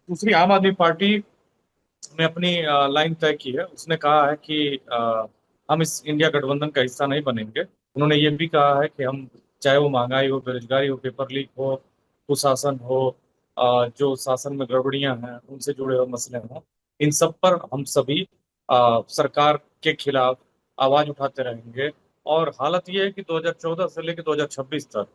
दूसरी आम आदमी पार्टी ने अपनी लाइन तय की है। उसने कहा है कि हम इस इंडिया गठबंधन का हिस्सा नहीं बनेंगे। उन्होंने ये भी कहा है कि हम, चाहे वो महंगाई हो, बेरोजगारी हो, पेपर लीक हो, कुशासन हो, जो शासन में गड़बड़ियां हैं उनसे जुड़े हुए मसले हों, इन सब पर हम सभी सरकार के खिलाफ आवाज उठाते रहेंगे। और हालत ये है कि 2014 से लेकर 2026 तक,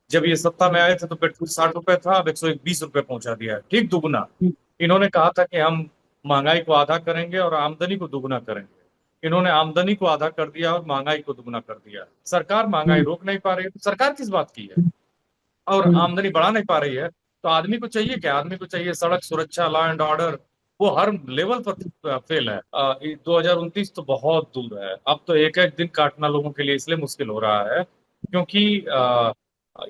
जब ये सत्ता में आए थे तो पेट्रोल 60 रुपए था, अब 120 रुपए पहुंचा दिया है, ठीक दुगुना। इन्होंने कहा था कि हम महंगाई को आधा करेंगे और आमदनी को दुगुना करेंगे। इन्होंने आमदनी को आधा कर दिया और महंगाई को दुगुना कर दिया। सरकार महंगाई हम्म, रोक नहीं पा रही है तो सरकार किस बात की है? और हम्म, आमदनी बढ़ा नहीं पा रही है तो आदमी को चाहिए क्या? आदमी को चाहिए सड़क सुरक्षा, लॉ एंड ऑर्डर। वो हर लेवल पर फेल है। 2029 तो बहुत दूर है। अब तो एक एक दिन काटना लोगों के लिए इसलिए मुश्किल हो रहा है क्योंकि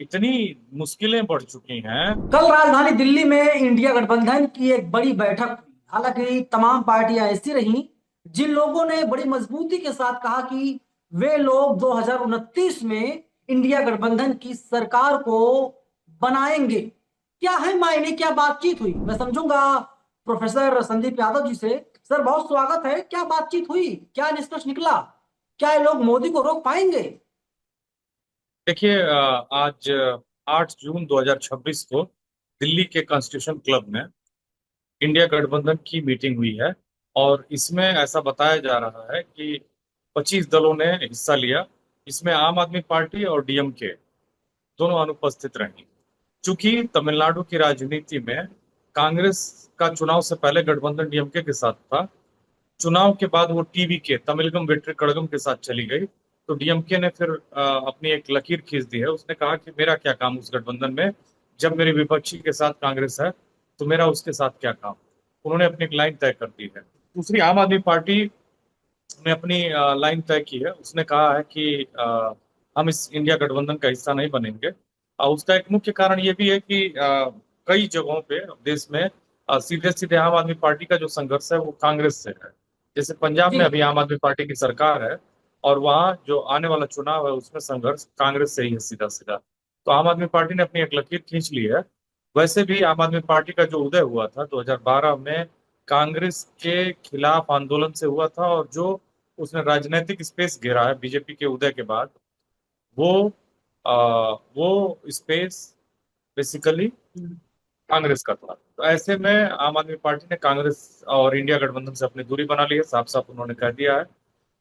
इतनी मुश्किलें बढ़ चुकी हैं। कल राजधानी दिल्ली में इंडिया गठबंधन की एक बड़ी बैठक हुई। हालांकि तमाम पार्टियां ऐसी रहीं जिन लोगों ने बड़ी मजबूती के साथ कहा कि वे लोग 2029 में इंडिया गठबंधन की सरकार को बनाएंगे। क्या है मायने, क्या बातचीत हुई, मैं समझूंगा प्रोफेसर संदीप यादव जी से। सर, बहुत स्वागत है। क्या बातचीत हुई, क्या निष्कर्ष निकला? क्या ये लोग मोदी को रोक पाएंगे? देखिए, आज 8 जून 2026 को दिल्ली के कॉन्स्टिट्यूशन क्लब में इंडिया गठबंधन की मीटिंग हुई है। और इसमें ऐसा बताया जा रहा है कि 25 दलों ने हिस्सा लिया। इसमें आम आदमी पार्टी और डीएमके दोनों अनुपस्थित रहीं। चूंकि तमिलनाडु की राजनीति में कांग्रेस का चुनाव से पहले गठबंधन डीएमके के साथ था। चुनाव के बाद वो टीवी के तमिलगम वेट्री कड़गम के साथ चली गई। तो डीएमके ने फिर अपनी एक लकीर खींच दी है। उसने कहा कि मेरा क्या काम उस गठबंधन में, जब मेरी विपक्षी के साथ कांग्रेस है तो मेरा उसके साथ क्या काम। उन्होंने अपनी एक लाइन तय कर दी है। दूसरी आम आदमी पार्टी ने अपनी लाइन तय की है। उसने कहा है कि हम इस इंडिया गठबंधन का हिस्सा नहीं बनेंगे। उसका एक मुख्य कारण ये भी है कि कई जगहों पे देश में सीधे सीधे आम आदमी पार्टी का जो संघर्ष है वो कांग्रेस से है। जैसे पंजाब में जी। अभी आम आदमी पार्टी की सरकार है और वहाँ जो आने वाला चुनाव है उसमें संघर्ष कांग्रेस से ही है, सीधा सीधा। तो आम आदमी पार्टी ने अपनी एक लकीर खींच ली है। वैसे भी आम आदमी पार्टी का जो उदय हुआ था 2012 में, कांग्रेस के खिलाफ आंदोलन से हुआ था। और जो उसने राजनीतिक स्पेस घेरा है बीजेपी के उदय के बाद, वो वो स्पेस बेसिकली हम्म, कांग्रेस का था। तो ऐसे में आम आदमी पार्टी ने कांग्रेस और इंडिया गठबंधन से अपनी दूरी बना ली है, साफ साफ उन्होंने कह दिया है।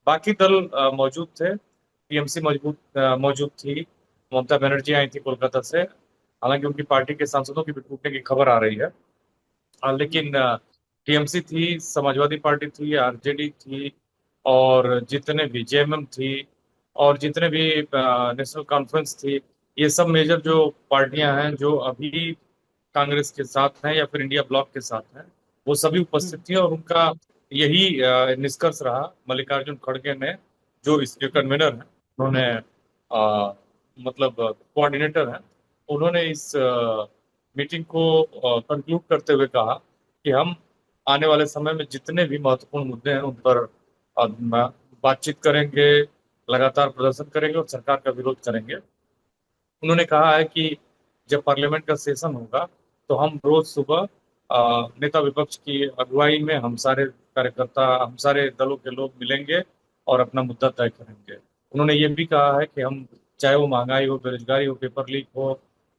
बाकी दल मौजूद थे। टीएमसी मौजूद थी। ममता बनर्जी आई थी कोलकाता से। हालांकि उनकी पार्टी के सांसदों की भी टूटने की खबर आ रही है। लेकिन टीएमसी थी, समाजवादी पार्टी थी, आरजेडी थी, और जितने भी जेएमएम थी, और जितने भी नेशनल कॉन्फ्रेंस थी, ये सब मेजर जो पार्टियां हैं जो अभी कांग्रेस के साथ हैं या फिर इंडिया ब्लॉक के साथ हैं, वो सभी उपस्थित हम्म, थी। और उनका यही निष्कर्ष रहा। मल्लिकार्जुन खड़गे ने, जो इसके कन्वीनर हैं, उन्होंने मतलब कोऑर्डिनेटर हैं, उन्होंने इस मीटिंग को कंक्लूड करते हुए कहा कि हम आने वाले समय में जितने भी महत्वपूर्ण मुद्दे हैं उन पर बातचीत करेंगे, लगातार प्रदर्शन करेंगे और सरकार का विरोध करेंगे। उन्होंने कहा है कि जब पार्लियामेंट का सेशन होगा तो हम रोज सुबह नेता विपक्ष की अगुवाई में हम सारे कार्यकर्ता, हम सारे दलों के लोग मिलेंगे और अपना मुद्दा तय करेंगे। उन्होंने ये भी कहा है कि हम, चाहे वो महंगाई हो, बेरोजगारी हो, पेपर लीक हो,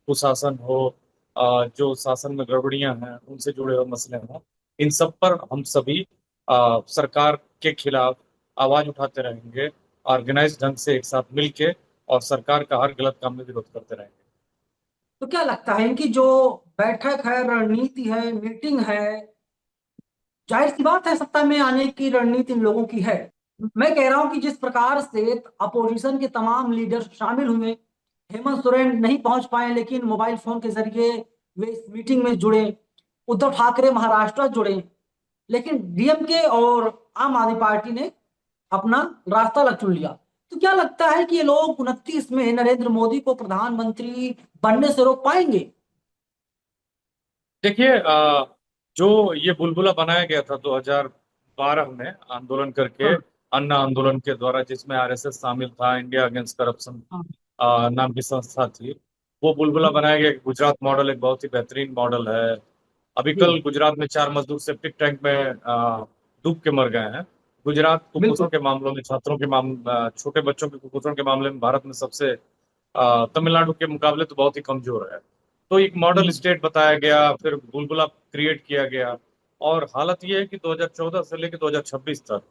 कुशासन हो, जो शासन में गड़बड़ियां हैं उनसे जुड़े हुए मसले हों, इन सब पर हम सभी सरकार के खिलाफ आवाज उठाते रहेंगे, ऑर्गेनाइज ढंग से एक साथ मिलके, और सरकार का हर गलत काम में विरोध करते रहेंगे। तो क्या लगता है इनकी जो बैठक है, रणनीति है, मीटिंग है, जाहिर सी बात है सत्ता में आने की रणनीति इन लोगों की है। मैं कह रहा हूं कि जिस प्रकार से अपोजिशन के तमाम लीडर शामिल हुए, हेमंत सोरेन नहीं पहुंच पाए लेकिन मोबाइल फोन के जरिए वे इस मीटिंग में जुड़े। उद्धव ठाकरे महाराष्ट्र जुड़े, लेकिन डीएमके और आम आदमी पार्टी ने अपना रास्ता अलग चुन लिया। तो क्या लगता है कि ये लोग 29 में नरेंद्र मोदी को प्रधानमंत्री बनने से रोक पाएंगे? देखिए, जो ये बुलबुला बनाया गया था 2012 में आंदोलन करके, हाँ, अन्ना आंदोलन के द्वारा, जिसमें आरएसएस शामिल था, इंडिया अगेंस्ट करप्शन हाँ, नाम की संस्था थी। वो बुलबुला बनाया गया कि गुजरात मॉडल एक बहुत ही बेहतरीन मॉडल है। अभी जी। कल गुजरात में 4 मजदूर सेप्टिक टैंक में डूब के मर गए हैं। गुजरात कुपोषण बिल्कुल। के मामलों में, छात्रों के छोटे बच्चों के कुपोषण के मामले में भारत में सबसे तमिलनाडु के मुकाबले तो बहुत ही कमजोर है। तो एक मॉडल हम्म। स्टेट बताया गया, फिर बुलबुला क्रिएट किया गया। और हालत ये है कि 2014 से लेकर 2026 तक,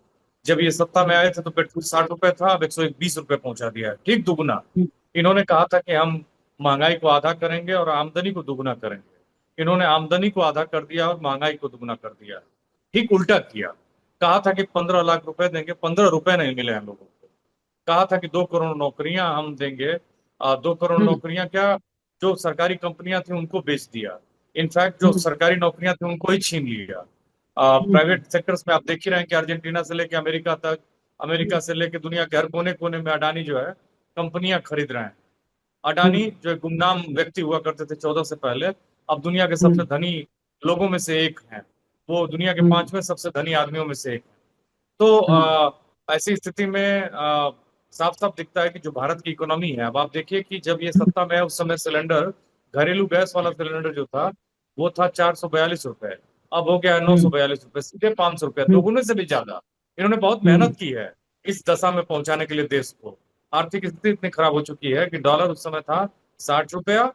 जब ये सत्ता में आए थे तो पेट्रोल 60 रुपए था, अब 120 रुपए पहुंचा दिया है, ठीक दुगुना। हम्म। इन्होंने कहा था कि हम महंगाई को आधा करेंगे और आमदनी को दुगुना करेंगे। इन्होंने आमदनी को आधा कर दिया और महंगाई को दुगुना कर दिया। ठीक उल्टा किया। कहा था कि 15 लाख रुपए देंगे, 15 रुपए नहीं मिले हैं लोगों को। कहा था कि 2 करोड़ नौकरियां हम देंगे, 2 करोड़ हम्म। नौकरियां क्या, जो सरकारी कंपनियां थी उनको बेच दिया। इनफैक्ट जो हम्म। सरकारी नौकरियां थी उनको ही छीन लिया। हम्म। प्राइवेट सेक्टर्स में आप देख ही रहे हैं कि अर्जेंटीना से लेके अमेरिका तक, अमेरिका से लेके दुनिया के हर कोने कोने में अडानी जो है कंपनियां खरीद रहे हैं। हम्म। अडानी जो एक गुमनाम व्यक्ति हुआ करते थे 14 से पहले, अब दुनिया के सबसे हम्म। धनी लोगों में से एक हैं। वो दुनिया के हम्म। 5वें सबसे धनी आदमियों में से एक। तो हम्म। ऐसी स्थिति में साफ साफ दिखता है कि जो भारत की इकोनॉमी है, अब आप देखिए कि जब ये सत्ता में है उस समय सिलेंडर, घरेलू गैस वाला सिलेंडर जो था वो था 442 रुपए, अब हो गया है नौ हम्म। सौ बयालीस रुपए सीधे 500 रुपए, हम्म। दोगुने से भी ज्यादा। इन्होंने बहुत हम्म। मेहनत की है इस दशा में पहुंचाने के लिए देश को। आर्थिक स्थिति इतनी खराब हो चुकी है कि डॉलर उस समय था 60 रुपया, हम्म।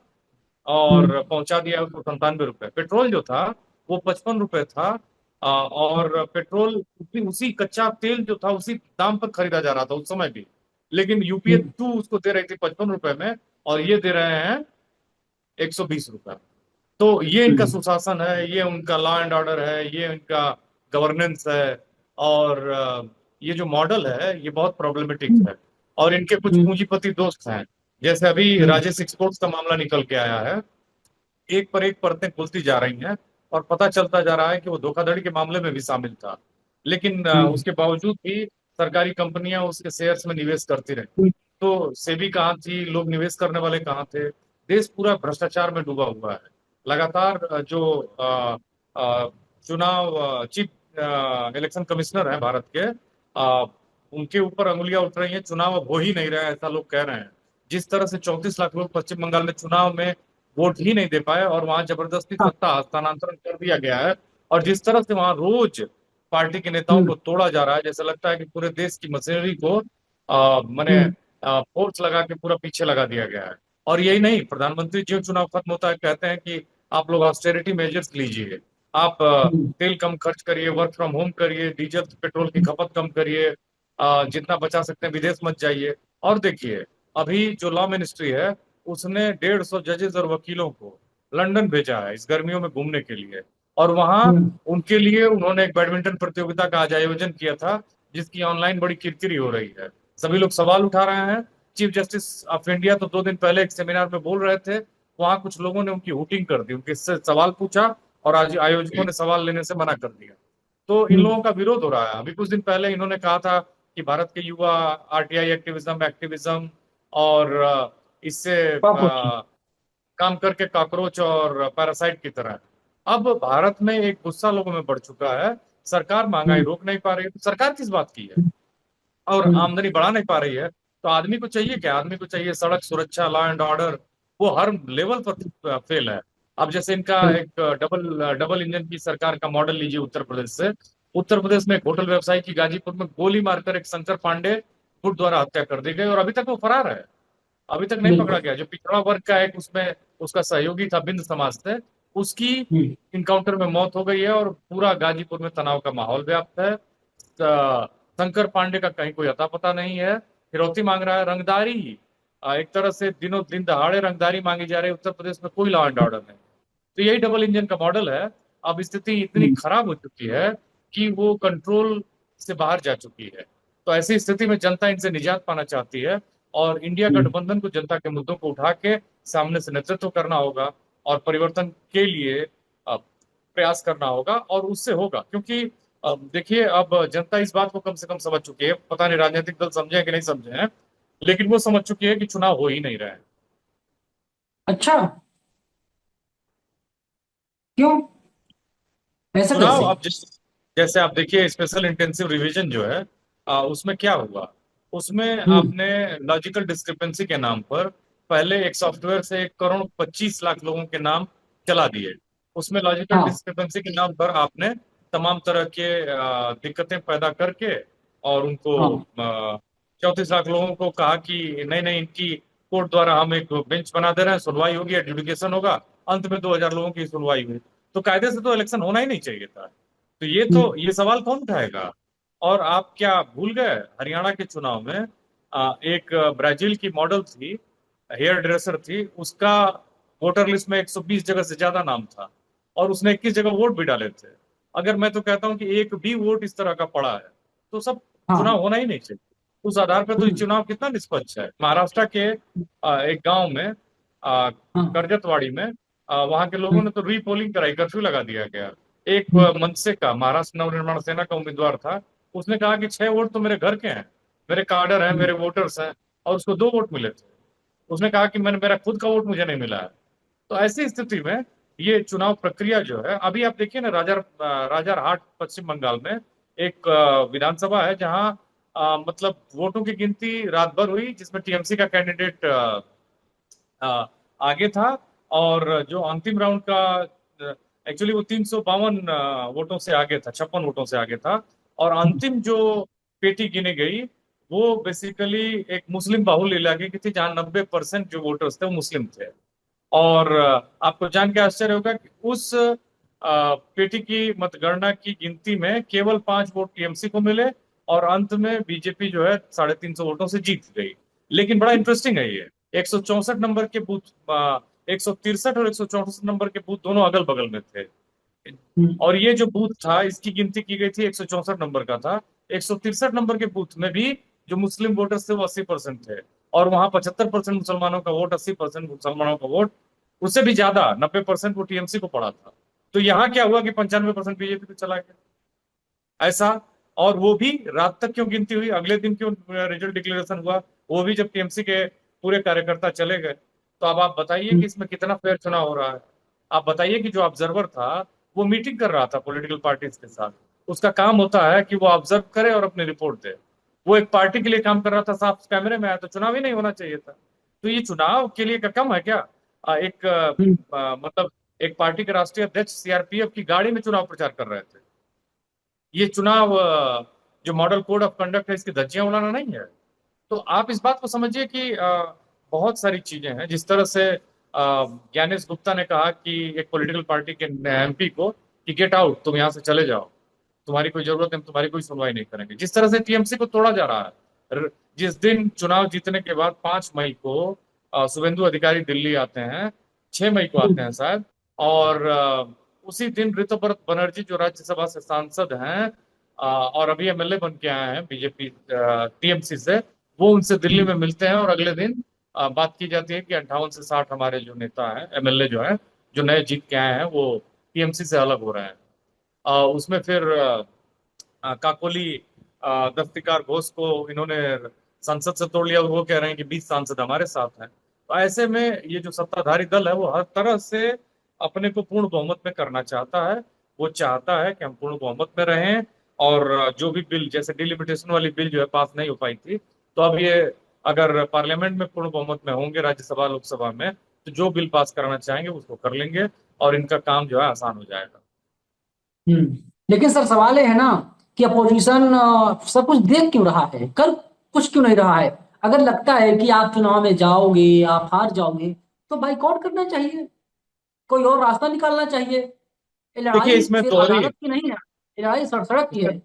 और पहुंचा दिया उसको 97 रुपए। पेट्रोल जो था वो 55 रुपए था, और पेट्रोल उसी कच्चा तेल जो था उसी दाम पर खरीदा जा रहा था उस समय भी। लेकिन यूपीए हम्म। टू उसको दे रही थी 55 रुपए में, और ये दे रहे हैं 120 रुपए। तो ये इनका हम्म। सुशासन है, ये उनका लॉ एंड ऑर्डर है, ये इनका गवर्नेंस है। और ये जो मॉडल है ये बहुत प्रॉब्लमेटिक हम्म। है। और इनके कुछ हम्म। पूंजीपति दोस्त हैं, जैसे अभी हम्म। राजेश एक्सपोर्ट्स का मामला निकल के आया है। एक पर एक परतें खुलती जा रही हैं, और पता चलता जा रहा है कि वो धोखाधड़ी के मामले में भी शामिल था। लेकिन हम्म। उसके बावजूद भी सरकारी कंपनियां उसके शेयर्स में निवेश करती रही। तो सेबी कहाँ थी, लोग निवेश करने वाले कहाँ थे? देश पूरा भ्रष्टाचार में डूबा हुआ है। लगातार जो चुनाव चीफ इलेक्शन कमिश्नर है भारत के, उनके ऊपर अंगुलियां उठ रही हैं। चुनाव अब हो ही नहीं रहा है ऐसा लोग कह रहे हैं। जिस तरह से 34 लाख लोग पश्चिम बंगाल में चुनाव में वोट ही नहीं दे पाए, और वहां जबरदस्ती हाँ। सत्ता हस्तांतरण कर दिया गया है। और जिस तरह से वहां रोज पार्टी के नेताओं हम्म। को तोड़ा जा रहा है, जैसे लगता है कि पूरे देश की मशीनरी को मैंने हम्म। फोर्स लगा के पूरा पीछे लगा दिया गया है। और यही नहीं, प्रधानमंत्री जो चुनाव खत्म होता है कहते हैं कि आप लोग ऑस्टेरिटी मेजर्स लीजिए, आप हम्म। तेल कम खर्च करिए, वर्क फ्रॉम होम करिए, डीजल पेट्रोल की खपत कम करिए, जितना बचा सकते हैं विदेश मत जाइए। और देखिए, अभी जो लॉ मिनिस्ट्री है उसने 150 जजेस और वकीलों को लंदन भेजा है इस गर्मियों में घूमने के लिए। और वहां हम्म। उनके लिए उन्होंने एक बैडमिंटन प्रतियोगिता का आज आयोजन किया था, जिसकी ऑनलाइन बड़ी किरकिरी हो रही है। सभी लोग सवाल उठा रहे हैं। चीफ जस्टिस ऑफ इंडिया तो 2 दिन पहले एक सेमिनार में बोल रहे थे, वहां कुछ लोगों ने उनकी हुटिंग कर दी, उनके से सवाल पूछा, और आज आयोजकों ने सवाल लेने से मना कर दिया। तो इन हम्म। लोगों का विरोध हो रहा है। अभी कुछ दिन पहले इन्होंने कहा था कि भारत के युवा आरटीआई एक्टिविज्म एक्टिविज्म और इससे कॉकरोच। काम करके कॉकरोच और पैरासाइट की तरह। अब भारत में एक गुस्सा लोगों में बढ़ चुका है। सरकार महंगाई हम्म। रोक नहीं पा रही है, तो सरकार किस बात की है? और हम्म। आमदनी बढ़ा नहीं पा रही है, तो आदमी को चाहिए क्या? आदमी को चाहिए सड़क सुरक्षा, लॉ एंड ऑर्डर। वो हर लेवल पर फेल है। अब जैसे इनका बिल्कुल। एक डबल डबल इंजन की सरकार का मॉडल लीजिए उत्तर प्रदेश से। उत्तर प्रदेश में एक होटल व्यवसायी की गाजीपुर में गोली मारकर एक शंकर पांडे गुट द्वारा हत्या कर दी गई, और अभी तक वो फरार है। अभी तक नहीं पकड़ा बिल्कुल। गया। जो पिछड़ा वर्ग का एक उसमें उसका सहयोगी था, बिंद समाज से, उसकी हम्म। इनकाउंटर में मौत हो गई है, और पूरा गाजीपुर में तनाव का माहौल व्याप्त है। शंकर पांडे का कहीं कोई अता पता नहीं है। फिरौती मांग रहा है, रंगदारी। एक तरह से दिनों दिन दहाड़े रंगदारी मांगी जा रही है। उत्तर प्रदेश में कोई लॉ एंड ऑर्डर नहीं। तो यही डबल इंजन का मॉडल है। अब स्थिति इतनी हम्म। खराब हो चुकी है कि वो कंट्रोल से बाहर जा चुकी है। तो ऐसी स्थिति में जनता इनसे निजात पाना चाहती है, और इंडिया हम्म। गठबंधन को जनता के मुद्दों को उठा के सामने से नेतृत्व करना होगा, और परिवर्तन के लिए प्रयास करना होगा, और उससे होगा। क्योंकि देखिए, अब जनता इस बात को कम से कम समझ चुकी है, पता नहीं राजनीतिक दल समझे हैं कि नहीं समझे हैं, लेकिन वो समझ चुकी है कि चुनाव हो ही नहीं रहे हैं। अच्छा। क्यों? ऐसा चुनाव कैसे? अब जैसे आप देखिए, स्पेशल इंटेंसिव रिवीजन जो है, उसमें क्या हुआ? उसमें हम्म। आपने लॉजिकल डिस्क्रिपेंसी के नाम पर पहले एक सॉफ्टवेयर से 1 करोड़ 25 लाख लोगों के नाम चला दिए। उसमें लॉजिकल हाँ डिस्क्रिपेंसी के नाम पर आपने तमाम तरह के दिक्कतें पैदा करके और उनको हाँ 34 लाख लोगों को कहा कि नहीं नहीं, इनकी कोर्ट द्वारा हम एक बेंच बना दे रहे हैं, सुनवाई होगी, एडजुडिकेशन होगा। अंत में 2,000 लोगों की सुनवाई हुई। तो कायदे से तो इलेक्शन होना ही नहीं चाहिए था। तो हम्म, ये सवाल कौन उठाएगा? और आप क्या भूल गए, हरियाणा के चुनाव में एक ब्राजील की मॉडल थी, हेयर ड्रेसर थी, उसका वोटर लिस्ट में 120 जगह से ज्यादा नाम था, और उसने 21 जगह वोट भी डाले थे। अगर मैं तो कहता हूं कि एक भी वोट इस तरह का पड़ा है तो सब हाँ चुनाव होना ही नहीं चाहिए। उस आधार पर तो ये हम्म, चुनाव कितना निष्पक्ष है। महाराष्ट्र के एक गांव में, हाँ करजतवाड़ी में, वहां के लोगों हम्म, ने तो रीपोलिंग कराई, कर्फ्यू लगा दिया गया। एक हम्म, मनसे का, महाराष्ट्र नवनिर्माण सेना का उम्मीदवार था, उसने कहा कि 6 वोट तो मेरे घर के हैं, मेरे कार्डर हैं, हम्म, मेरे वोटर्स हैं, और उसको 2 वोट मिले थे। उसने कहा कि मैंने, मेरा खुद का वोट मुझे नहीं मिला है। तो ऐसी स्थिति में ये चुनाव प्रक्रिया जो है, अभी आप देखिए ना, राजारहाट पश्चिम बंगाल में एक विधानसभा है जहां मतलब वोटों की गिनती रात भर हुई, जिसमें टीएमसी का कैंडिडेट आगे था। और जो अंतिम राउंड का, एक्चुअली वो 352 वोटों से आगे था, 56 वोटों से आगे था। और अंतिम जो पेटी गिनी गई, वो बेसिकली एक मुस्लिम बाहुल इलाके की थी, जहां 90% जो वोटर्स थे वो मुस्लिम थे। और आपको जान के आश्चर्य होगा कि उस पेटी की मतगणना की गिनती में केवल 5 वोट टीएमसी को मिले, और अंत में बीजेपी जो है 350 वोटों से जीत गई। लेकिन बड़ा इंटरेस्टिंग है ये, 164 नंबर के बूथ, 163 और 164 नंबर के बूथ दोनों अगल बगल में थे। हम्म, और ये जो बूथ था, इसकी गिनती की गई थी, 164 नंबर का था। 163 नंबर के बूथ में भी जो मुस्लिम वोटर्स थे वो 80% थे। और वहां 75% मुसलमानों का वोट, 80% मुसलमानों का वोट, उससे भी ज्यादा 90% वो टीएमसी को पड़ा था। तो यहाँ क्या हुआ कि 95% बीजेपी को चला गया, ऐसा। और वो भी रात तक क्यों गिनती हुई, अगले दिन क्यों रिजल्ट डिक्लेरेशन हुआ, वो भी जब टीएमसी के पूरे कार्यकर्ता चले गए। तो अब आप बताइए कि हम्म, इसमें कितना फेयर चुनाव हो रहा है। आप बताइए कि जो ऑब्जर्वर था वो मीटिंग कर रहा था पॉलिटिकल पार्टीज के साथ, उसका काम होता है कि वो ऑब्जर्व करे और अपनी रिपोर्ट दे। वो एक पार्टी के लिए काम कर रहा था, साफ कैमरे में आया, तो चुनाव ही नहीं होना चाहिए था। तो ये चुनाव के लिए का कम है क्या? हम्म, मतलब एक पार्टी के राष्ट्रीय अध्यक्ष सीआरपीएफ की गाड़ी में चुनाव प्रचार कर रहे थे। ये चुनाव जो मॉडल कोड ऑफ कंडक्ट है, इसकी धज्जियां उड़ाना नहीं है। तो आप इस बात को समझिए कि बहुत सारी चीजें हैं। जिस तरह से ज्ञानेश गुप्ता ने कहा कि एक पॉलिटिकल पार्टी के एमपी को कि गेट आउट, तुम यहाँ से चले जाओ, तुम्हारी कोई जरूरत नहीं, हम तुम्हारी कोई सुनवाई नहीं करेंगे। जिस तरह से टीएमसी को तोड़ा जा रहा है, जिस दिन चुनाव जीतने के बाद 5 मई को शुभेंदु अधिकारी दिल्ली आते हैं, 6 मई को आते हैं शायद, और उसी दिन ऋतुपर्त बनर्जी जो राज्यसभा से सांसद हैं और अभी एमएलए बन के आए हैं बीजेपी टीएमसी से, वो उनसे दिल्ली में हम्म, मिलते हैं। और अगले दिन बात की जाती है कि 58 से 60 हमारे जो नेता हैं, एमएलए जो है, जो नए जीत के आए हैं, वो टीएमसी से अलग हो रहे हैं। उसमें फिर काकोली दफ्तिकार घोष को इन्होंने संसद से तोड़ लिया, और वो कह रहे हैं कि 20 सांसद हमारे साथ हैं। तो ऐसे में ये जो सत्ताधारी दल है, वो हर तरह से अपने को पूर्ण बहुमत में करना चाहता है। वो चाहता है कि हम पूर्ण बहुमत में रहें। और जो भी बिल, जैसे डिलिमिटेशन वाली बिल जो है पास नहीं हो पाई थी, तो अब ये अगर पार्लियामेंट में पूर्ण बहुमत में होंगे, राज्यसभा लोकसभा में, तो जो बिल पास कराना चाहेंगे उसको कर लेंगे, और इनका काम जो है आसान हो जाएगा। हम्म। लेकिन सर सवाल ये है ना कि अपोजिशन सब कुछ देख क्यों रहा है, कर कुछ क्यों नहीं रहा है। अगर लगता है कि आप चुनाव में जाओगे, आप हार जाओगे, तो बाइकआउट करना चाहिए, कोई और रास्ता निकालना चाहिए। ये देखिए, लड़ाई इसमें फिर दोहरी, अदालत की नहीं है, ये लड़ाई सड़क सड़क की है।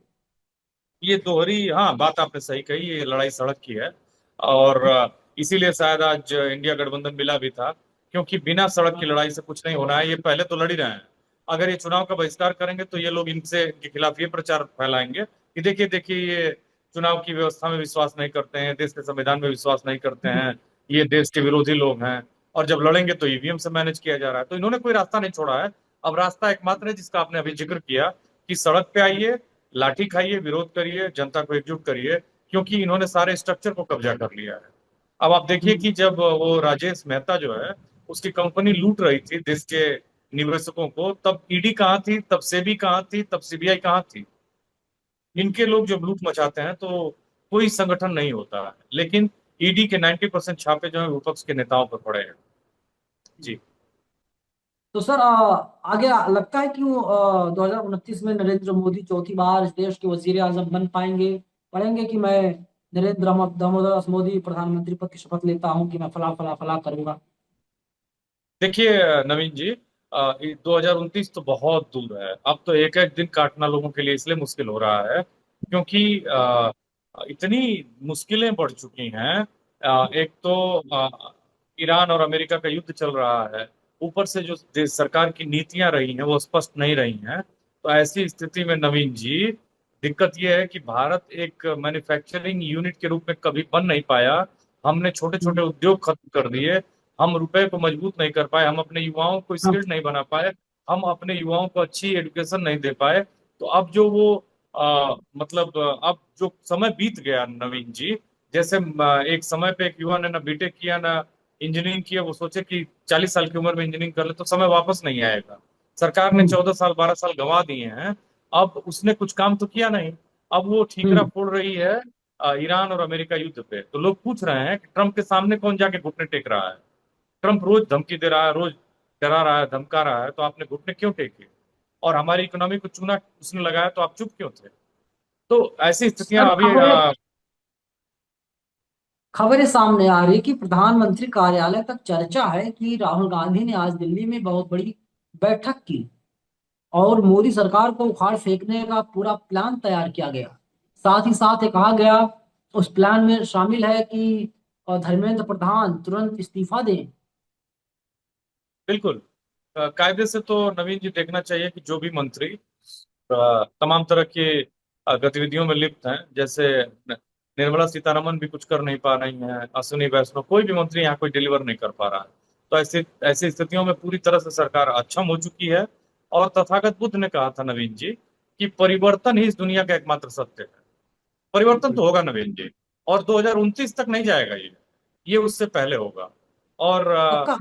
ये दोहरी, हाँ, बात आपने सही कही, ये लड़ाई सड़क की है। और इसीलिए शायद आज इंडिया गठबंधन मिला भी था, क्योंकि बिना सड़क की लड़ाई से कुछ नहीं होना है। ये पहले तो लड़ ही रहे हैं। अगर ये चुनाव का बहिष्कार करेंगे तो ये लोग इनसे, इनके खिलाफ ये प्रचार फैलाएंगे कि देखिए देखिए, ये चुनाव की व्यवस्था में विश्वास नहीं करते हैं, देश के संविधान में विश्वास नहीं करते हैं, ये देश के विरोधी लोग हैं। और जब लड़ेंगे तो ईवीएम से मैनेज किया जा रहा है। तो इन्होंने कोई रास्ता नहीं छोड़ा है। अब रास्ता एकमात्र है, जिसका आपने अभी जिक्र किया, कि सड़क पे आइए, लाठी खाइए, विरोध करिए, जनता को एकजुट करिए, क्योंकि इन्होंने सारे स्ट्रक्चर को कब्जा कर लिया है। अब आप देखिए कि जब वो राजेश मेहता जो है, उसकी कंपनी लूट रही थी देश के निवेशकों को, तब ईडी कहाँ थी, तब सेबी कहाँ थी, तब सीबीआई कहाँ थी? इनके लोग जब लूट मचाते हैं तो कोई संगठन नहीं होता है। लेकिन ईडी के 90% छापे जो है विपक्ष के नेताओं पर पड़े हैं। जी। तो सर आगे लगता है कि 2029 में नरेंद्र मोदी चौथी बार इस देश के वजीर आजम बन पाएंगे, पढ़ेंगे कि मैं नरेंद्र दामोदर दास मोदी प्रधानमंत्री पद की शपथ लेता हूं कि मैं फला फला फला करूंगा। देखिए नवीन जी, 2029 तो बहुत दूर है। अब तो एक एक दिन काटना लोगों के लिए इसलिए मुश्किल हो रहा है क्योंकि इतनी मुश्किलें बढ़ चुकी हैं। एक तो ईरान और अमेरिका का युद्ध चल रहा है, ऊपर से जो सरकार की नीतियां रही हैं वो स्पष्ट नहीं रही हैं। तो ऐसी स्थिति में नवीन जी, दिक्कत यह है कि भारत एक मैन्युफैक्चरिंग यूनिट के रूप में कभी बन नहीं पाया। हमने छोटे छोटे हम्म। उद्योग खत्म कर दिए, हम रुपए को मजबूत नहीं कर पाए, हम अपने युवाओं को हाँ। स्किल्ड नहीं बना पाए, हम अपने युवाओं को अच्छी एजुकेशन नहीं दे पाए। तो अब जो वो मतलब अब जो समय बीत गया नवीन जी, जैसे एक समय पे एक युवा ने ना बीटेक किया ना इंजीनियरिंग किया, वो सोचे कि 40 साल की उम्र में इंजीनियरिंग कर ले तो समय वापस नहीं आएगा। सरकार ने हम्म। 14 साल 12 साल गंवा दिए हैं। अब उसने कुछ काम तो किया नहीं। अब वो ठीकरा हम्म। फोड़ रही है ईरान और अमेरिका युद्ध पे। तो लोग पूछ रहे हैं कि ट्रम्प के सामने कौन जाके घुटने टेक रहा है। ट्रम्प रोज धमकी दे रहा है, रोज डरा रहा है, धमका रहा है, तो आपने घुटने क्यों टेके? और हमारी इकोनॉमी को चूना उसने लगाया तो आप चुप क्यों थे? तो ऐसी स्थितियां सर अभी खबरें सामने आ रही कि प्रधानमंत्री कार्यालय तक चर्चा है कि राहुल गांधी ने आज दिल्ली में बहुत बड़ी बैठक की और मोदी सरकार को उखाड़ फेंकने का पूरा प्लान तैयार किया गया। साथ ही साथ ये कहा गया, उस प्लान में शामिल है कि धर्मेंद्र प्रधान तुरंत इस्तीफा दें। बिल्कुल कायदे से तो नवीन जी देखना चाहिए कि जो भी मंत्री तमाम तरह के गतिविधियों में लिप्त हैं, जैसे निर्मला सीतारमन भी कुछ कर नहीं पा रही हैं, अश्विनी वैष्णव, कोई भी मंत्री यहाँ कोई डिलीवर नहीं कर पा रहा है। तो ऐसी ऐसी स्थितियों में पूरी तरह से सरकार अक्षम हो चुकी है। और तथागत बुद्ध ने कहा था नवीन जी कि परिवर्तन ही इस दुनिया का एकमात्र सत्य है। परिवर्तन बिल्कुल। तो होगा नवीन जी, और 2029 तक नहीं जाएगा ये उससे पहले होगा। और पक्का।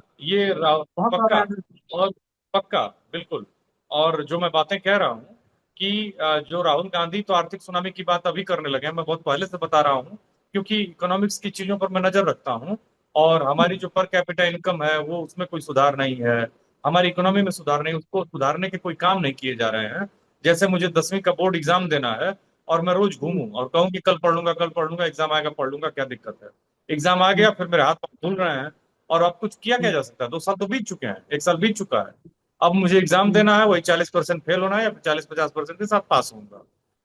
बहुत पक्का। बड़ा। और पक्का, बिल्कुल। और जो मैं बातें कह रहा हूँ कि जो राहुल गांधी तो आर्थिक सुनामी की बात अभी करने लगे हैं, मैं बहुत पहले से बता रहा हूँ क्योंकि इकोनॉमिक्स की चीजों पर मैं नजर रखता हूँ। और हमारी जो पर कैपिटा इनकम है वो उसमें कोई सुधार नहीं है, हमारी इकोनॉमी में सुधार नहीं, उसको सुधारने के कोई काम नहीं किए जा रहे हैं। जैसे मुझे 10वीं का बोर्ड एग्जाम देना है और मैं रोज घूमूं और कहूं कि कल पढ़ लूंगा, कल पढ़ लूंगा, एग्जाम आएगा पढ़ लूंगा, क्या दिक्कत है? एग्जाम आ गया, फिर मेरे हाथ पांव धुल रहे हैं। और अब कुछ किया क्या जा सकता है? 2 साल तो बीत चुके हैं, 1 साल बीत चुका है। अब मुझे एग्जाम देना है, वही 40% फेल होना है या 40-50% के साथ पास होऊंगा।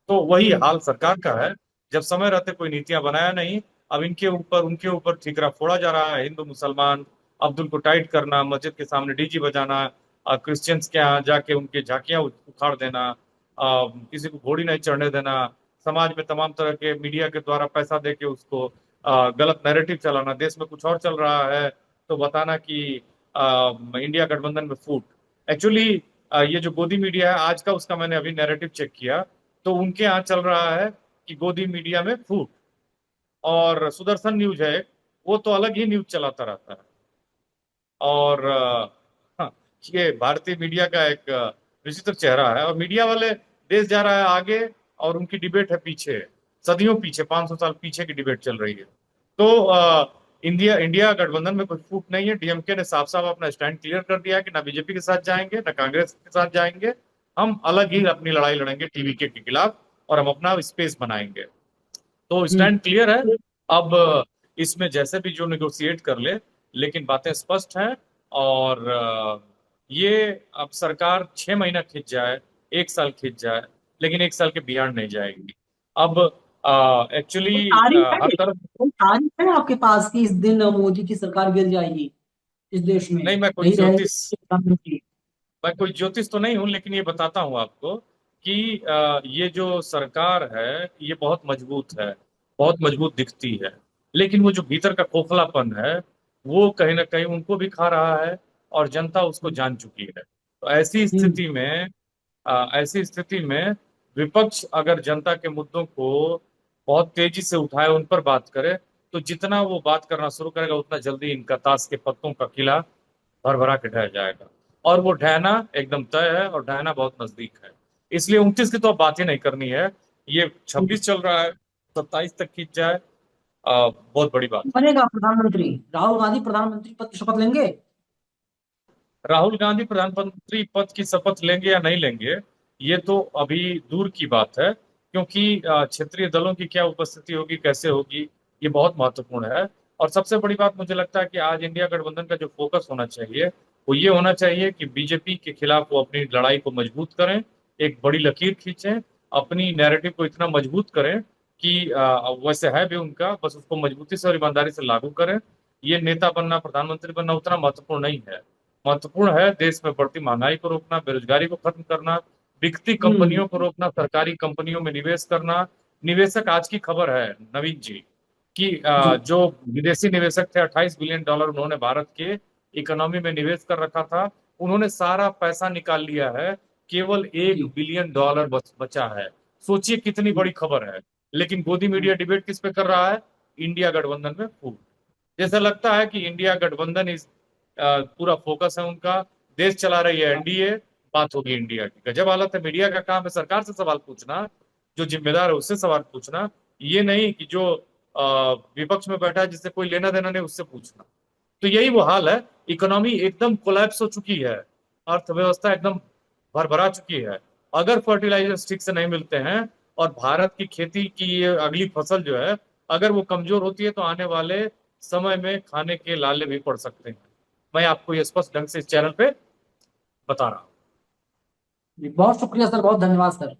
तो वही हाल सरकार का है। जब समय रहते कोई नीतियां बनाया नहीं, अब इनके ऊपर उनके ऊपर ठीकरा फोड़ा जा रहा है। हिंदू मुसलमान, अब्दुल को टाइट करना, मस्जिद के सामने डीजी बजाना, क्रिश्चियंस के यहाँ जाके उनके झांकियां उखाड़ देना, किसी को घोड़ी नहीं चढ़ने देना, समाज में तमाम तरह के मीडिया के द्वारा पैसा दे के उसको गलत नैरेटिव चलाना, देश में कुछ और चल रहा है तो बताना कि इंडिया गठबंधन में फूट। एक्चुअली ये जो गोदी मीडिया है आज का, उसका मैंने अभी नैरेटिव चेक किया, तो उनके यहाँ चल रहा है कि गोदी मीडिया में फूट। और सुदर्शन न्यूज है, वो तो अलग ही न्यूज चलाता रहता है। और हाँ, ये भारतीय मीडिया का एक विचित्र चेहरा है। और मीडिया वाले, देश जा रहा है आगे और उनकी डिबेट है पीछे, सदियों पीछे, 500 साल पीछे की डिबेट चल रही है। तो इंडिया इंडिया गठबंधन में कोई फूट नहीं है। डीएमके ने साफ साफ अपना स्टैंड क्लियर कर दिया है कि ना बीजेपी के साथ जाएंगे ना कांग्रेस के साथ जाएंगे। हम अलग ही अपनी लड़ाई लड़ेंगे टीवी के खिलाफ, और हम अपना स्पेस बनाएंगे। तो हम्म। स्टैंड क्लियर है। अब इसमें जैसे भी जो निगोशिएट कर ले, लेकिन बातें स्पष्ट हैं। और ये अब सरकार 6 महीना खिंच जाए, 1 साल खिंच जाए, लेकिन 1 साल के बियॉन्ड नहीं जाएगी। अब कोई एक्चुअली तारीख है, हर तरफ। कोई तारीख है आपके पास कि इस दिन मोदी की सरकार गिर जाएगी, इस देश में नहीं, नहीं रहेंगे प्रधानमंत्री? मैं कोई ज्योतिष तो नहीं हूं, लेकिन ये बताता हूं आपको कि ये जो सरकार है ये बहुत मजबूत है, बहुत मजबूत दिखती है। लेकिन वो जो भीतर का खोखलापन है वो कहीं ना कहीं उनको भी खा रहा है, और जनता उसको जान चुकी है। तो हम्म। ऐसी स्थिति में विपक्ष अगर जनता के मुद्दों को बहुत तेजी से उठाए, उन पर बात करे, तो जितना वो बात करना शुरू करेगा उतना जल्दी इनका ताश के पत्तों का किला भर भरा के ढह जाएगा। और वो ढहना एकदम तय है, और ढहना बहुत नजदीक है। इसलिए 29 की तो अब बात ही नहीं करनी है। ये 26 चल रहा है, 27 तक खींच जाए, बहुत बड़ी बात है। बनेगा प्रधानमंत्री? राहुल गांधी प्रधानमंत्री पद की शपथ लेंगे? राहुल गांधी प्रधानमंत्री पद की शपथ लेंगे या नहीं लेंगे, ये तो अभी दूर की बात है, क्योंकि क्षेत्रीय दलों की क्या उपस्थिति होगी, कैसे होगी, ये बहुत महत्वपूर्ण है। और सबसे बड़ी बात मुझे लगता है कि आज इंडिया गठबंधन का जो फोकस होना चाहिए वो ये होना चाहिए कि बीजेपी के खिलाफ वो अपनी लड़ाई को मजबूत करें, एक बड़ी लकीर खींचें, अपनी नैरेटिव को इतना मजबूत करें कि वैसे है भी उनका, बस उसको मजबूती से और ईमानदारी से लागू करें। ये नेता बनना, प्रधानमंत्री बनना उतना महत्वपूर्ण नहीं है। महत्वपूर्ण है देश में बढ़ती महंगाई को रोकना, बेरोजगारी को खत्म करना, बिकती हम्म। कंपनियों को रोकना, सरकारी कंपनियों में निवेश करना। निवेशक, आज की खबर है नवीन जी, कि जी जो विदेशी निवेशक थे, $28 बिलियन उन्होंने भारत के इकोनॉमी में निवेश कर रखा था, उन्होंने सारा पैसा निकाल लिया है। केवल एक जी बिलियन डॉलर बचा है। सोचिए कितनी बड़ी खबर है। लेकिन गोदी मीडिया डिबेट किस पे कर रहा है? इंडिया गठबंधन में फूट। जैसा लगता है कि इंडिया गठबंधन इस पूरा फोकस है उनका, देश चला रही है एनडीए, बात होगी इंडिया की। गजब हालत है। मीडिया का काम है सरकार से सवाल पूछना, जो जिम्मेदार है उससे सवाल पूछना, ये नहीं कि जो विपक्ष में बैठा है जिससे कोई लेना देना नहीं उससे पूछना। तो यही वो हाल है। इकोनॉमी एकदम कोलैप्स हो चुकी है, अर्थव्यवस्था एकदम भरभरा चुकी है। अगर फर्टिलाइजर्स ठीक से नहीं मिलते हैं और भारत की खेती की ये अगली फसल जो है अगर वो कमजोर होती है, तो आने वाले समय में खाने के लाले भी पड़ सकते हैं। मैं आपको ये स्पष्ट ढंग से इस चैनल पे बता रहा हूँ। जी, बहुत शुक्रिया सर, बहुत धन्यवाद सर।